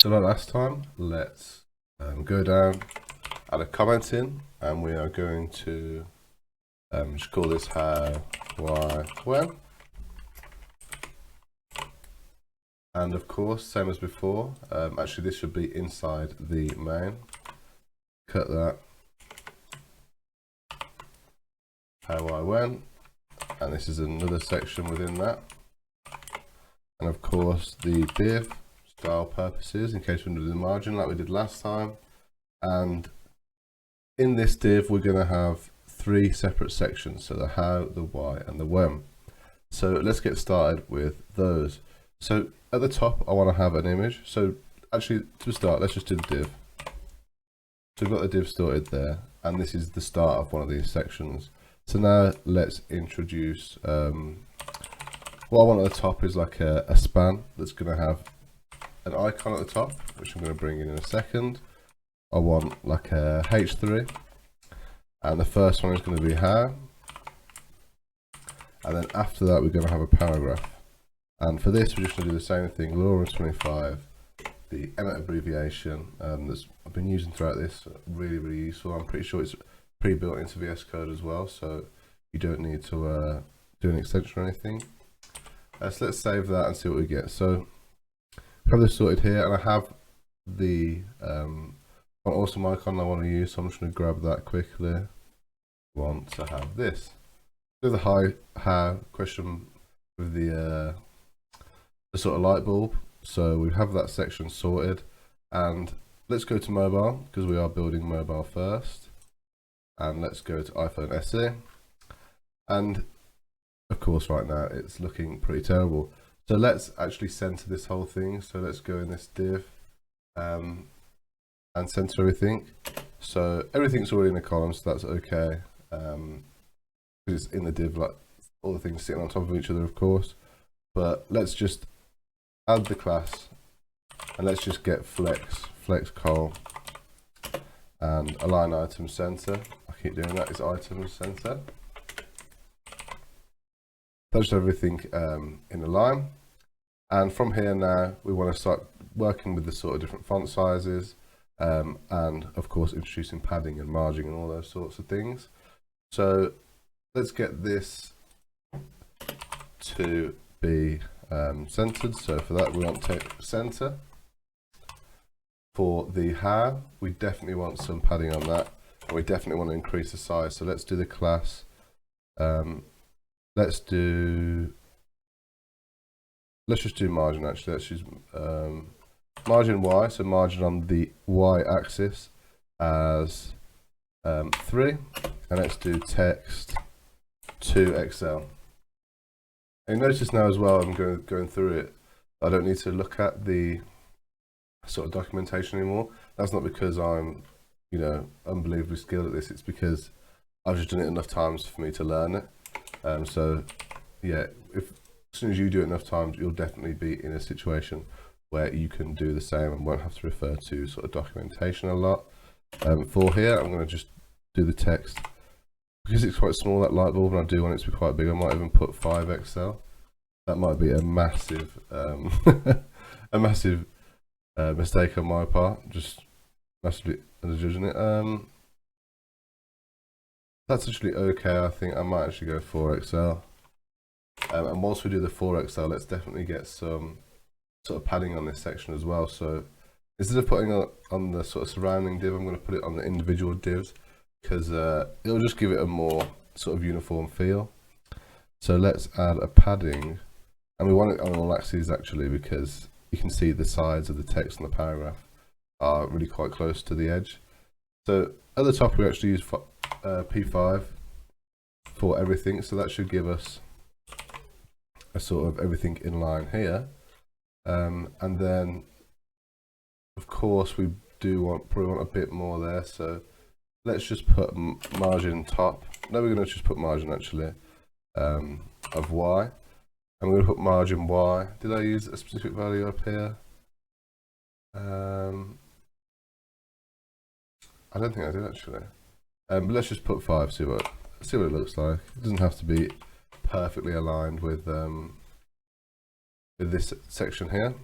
So like last time, let's go down, add a comment in, and we are going to just call this how, why, when. And of course, same as before, actually this should be inside the main. Cut that, how, why, when, and this is another section within that. And of course the div, style purposes, in case we do the margin like we did last time. And in this div, we're going to have 3 separate sections, so the how, the why, and the when. So let's get started with those. So at the top, I want to have an image. So actually, to start, let's just do the div. So we've got the div sorted there, and this is the start of one of these sections. So now let's introduce, what I want at the top is like a span that's going to have an icon at the top, which I'm going to bring in a second. I want like a H3, and the first one is going to be how, and then after that we're going to have a paragraph. And for this we're just going to do the same thing, Laura 25, the Emmet abbreviation that's I've been using throughout this, really useful. I'm pretty sure it's pre-built into VS Code as well, so you don't need to do an extension or anything. So let's save that and see what we get. So I have this sorted here, and I have the an awesome icon I want to use, so I'm just going to grab that quickly. Want to have this. Do the how question with the sort of light bulb. So we have that section sorted, and let's go to mobile because we are building mobile first. And let's go to iPhone SE. And of course, right now it's looking pretty terrible. So let's actually center this whole thing. So let's go in this div and center everything. So everything's already in a column, so that's okay. Because it's in the div, like all the things sitting on top of each other, of course. But let's just add the class, and let's just get flex col, and align item center. I keep doing that. It's item center. Touch everything in a line, and from here now we want to start working with the sort of different font sizes, and of course introducing padding and margin and all those sorts of things. So let's get this to be centered. So for that we want text center. For the how, we definitely want some padding on that, and we definitely want to increase the size. So let's do the class. Let's just do margin actually. Let's use margin Y, so margin on the Y axis as 3, and let's do text to Excel. And notice now as well, I'm going through it, I don't need to look at the sort of documentation anymore. That's not because I'm, you know, unbelievably skilled at this. It's because I've just done it enough times for me to learn it. So yeah, as soon as you do it enough times, you'll definitely be in a situation where you can do the same and won't have to refer to sort of documentation a lot. For here, I'm going to just do the text. Because it's quite small, that light bulb, and I do want it to be quite big, I might even put 5XL. That might be a massive, a massive mistake on my part, just massively underjudging it. That's actually okay. I think I might actually go 4XL. And whilst we do the 4XL, let's definitely get some sort of padding on this section as well. So instead of putting it on the sort of surrounding div, I'm going to put it on the individual divs, because it'll just give it a more sort of uniform feel. So let's add a padding, and we want it on all axes actually, because you can see the sides of the text and the paragraph are really quite close to the edge. So at the top we actually use P5 for everything, so that should give us a sort of everything in line here. And then of course we do probably want a bit more there, so let's just put margin top. No, we're going to just put margin actually of Y, and we're going to put margin Y. Did I use a specific value up here? I don't think I did actually. But let's just put 5. See what it looks like. It doesn't have to be perfectly aligned with this section here.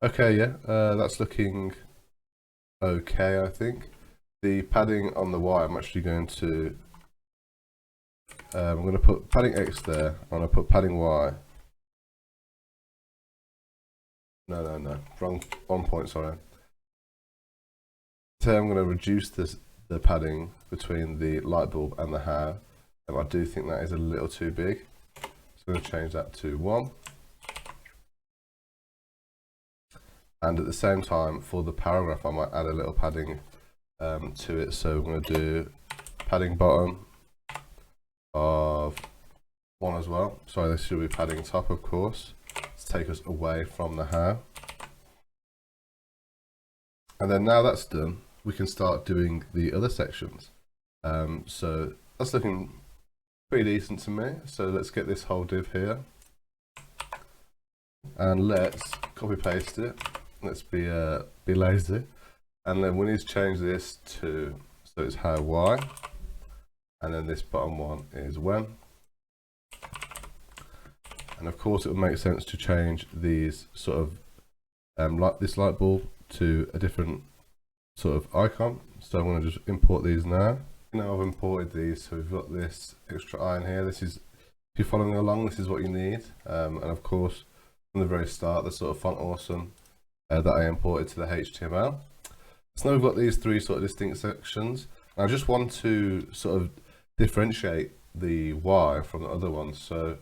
Okay, yeah, that's looking okay, I think. The padding on the Y, I'm actually going to, I'm going to put padding X there. I'm going to put padding Y. No, wrong point, sorry. So I'm going to reduce the padding between the light bulb and the how. And I do think that is a little too big. So I'm going to change that to 1. And at the same time, for the paragraph, I might add a little padding to it. So I'm going to do padding bottom of 1 as well. Sorry, this should be padding top, of course, to take us away from the how. And then now that's done, we can start doing the other sections. So that's looking pretty decent to me. So let's get this whole div here and let's copy paste it. Let's be lazy, and then we need to change this to, so it's how Y, and then this bottom one is when. And of course it would make sense to change these sort of like this light bulb to a different sort of icon. So I'm going to just import these now. Now I've imported these, so we've got this extra eye in here. This is, if you're following along, this is what you need. And of course, from the very start, the sort of font awesome that I imported to the HTML. So now we've got these 3 sort of distinct sections. I just want to sort of differentiate the Y from the other ones. So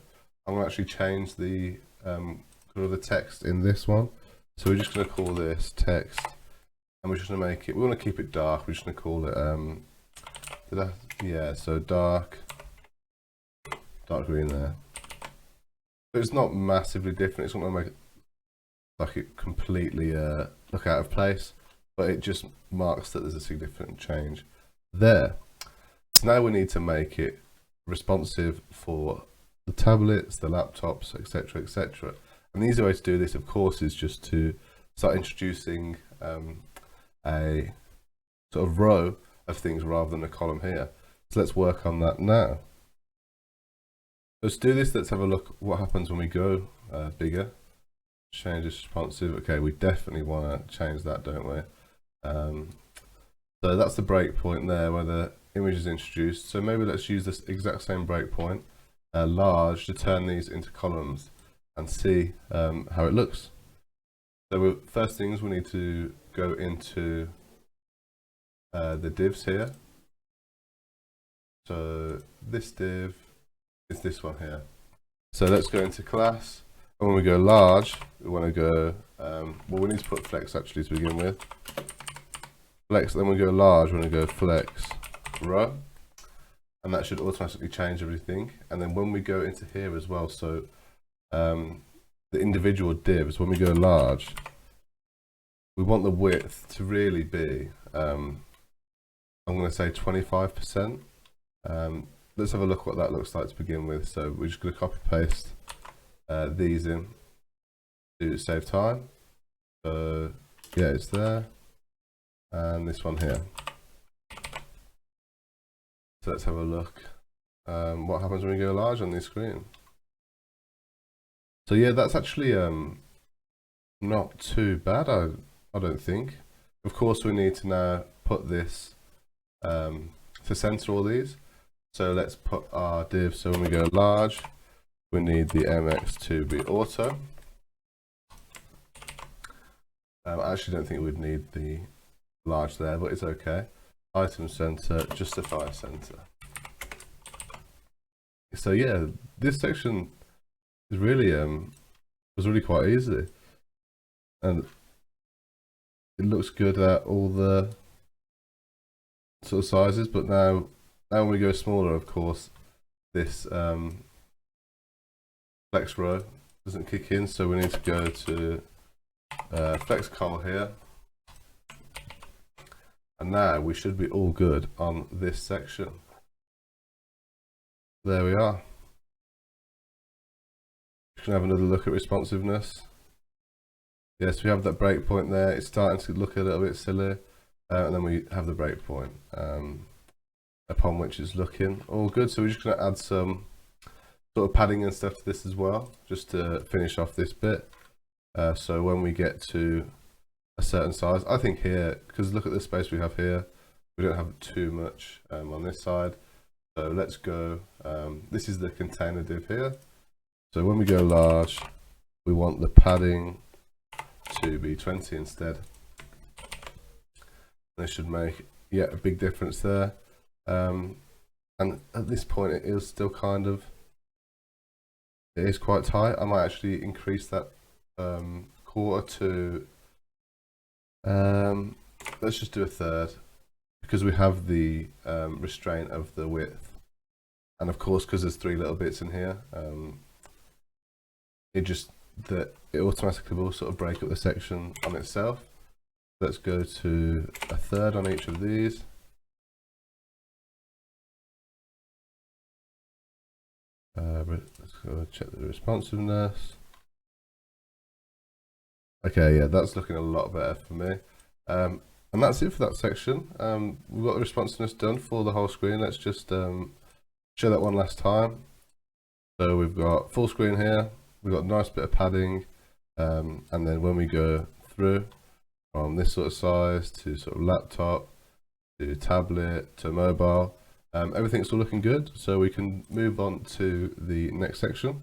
I'm going to actually change the color of the text in this one. So we're just going to call this text, and we're just going to make it, we want to keep it dark. We're just going to call it, so dark green there. But it's not massively different. It's not going to make it like it completely look out of place, but it just marks that there's a significant change there. So now we need to make it responsive for the tablets, the laptops, etc., etc. And the easy way to do this, of course, is just to start introducing a sort of row of things rather than a column here. So let's work on that now. Let's do this. Let's have a look what happens when we go bigger. Change is responsive. Okay, we definitely want to change that, don't we? So that's the breakpoint there where the image is introduced. So maybe let's use this exact same breakpoint, large, to turn these into columns and see how it looks. So first things, we need to go into the divs here. So this div is this one here. So let's go into class. And when we go large, we want to go, well, we need to put flex actually to begin with. Flex, then we go large, we want to go flex row. And that should automatically change everything. And then when we go into here as well, so the individual divs, when we go large, we want the width to really be, I'm going to say 25%. Let's have a look what that looks like to begin with. So we're just going to copy paste these in to save time. So yeah, it's there, and this one here. So let's have a look what happens when we go large on this screen. So yeah, that's actually not too bad, I don't think. Of course, we need to now put this to center all these. So let's put our div, so when we go large, we need the MX to be auto. I actually don't think we'd need the large there, but it's okay. Item center, justify center. So yeah, this section is really was really quite easy, and it looks good at all the sort of sizes. But now when we go smaller, of course, this flex row doesn't kick in, so we need to go to flex col here, and now we should be all good on this section. There we are. We can have another look at responsiveness. Yes, we have that breakpoint there. It's starting to look a little bit silly, and then we have the breakpoint upon which it's looking all good. So we're just going to add some sort of padding and stuff to this as well, just to finish off this bit. So when we get to a certain size, I think here, because look at the space we have here, we don't have too much on this side. So let's go, this is the container div here. So when we go large, we want the padding to be 20 instead. This should make, yeah, a big difference there. And at this point it is still kind of, it is quite tight. I might actually increase that quarter to, let's just do a third, because we have the restraint of the width. And of course, because there's 3 little bits in here, it automatically will sort of break up the section on itself. Let's go to a third on each of these. Let's go check the responsiveness. Okay, yeah, that's looking a lot better for me. And that's it for that section. We've got the responsiveness done for the whole screen. Let's just show that one last time. So we've got full screen here. We've got a nice bit of padding. And then when we go through from this sort of size to sort of laptop, to tablet, to mobile, everything's all looking good. So we can move on to the next section.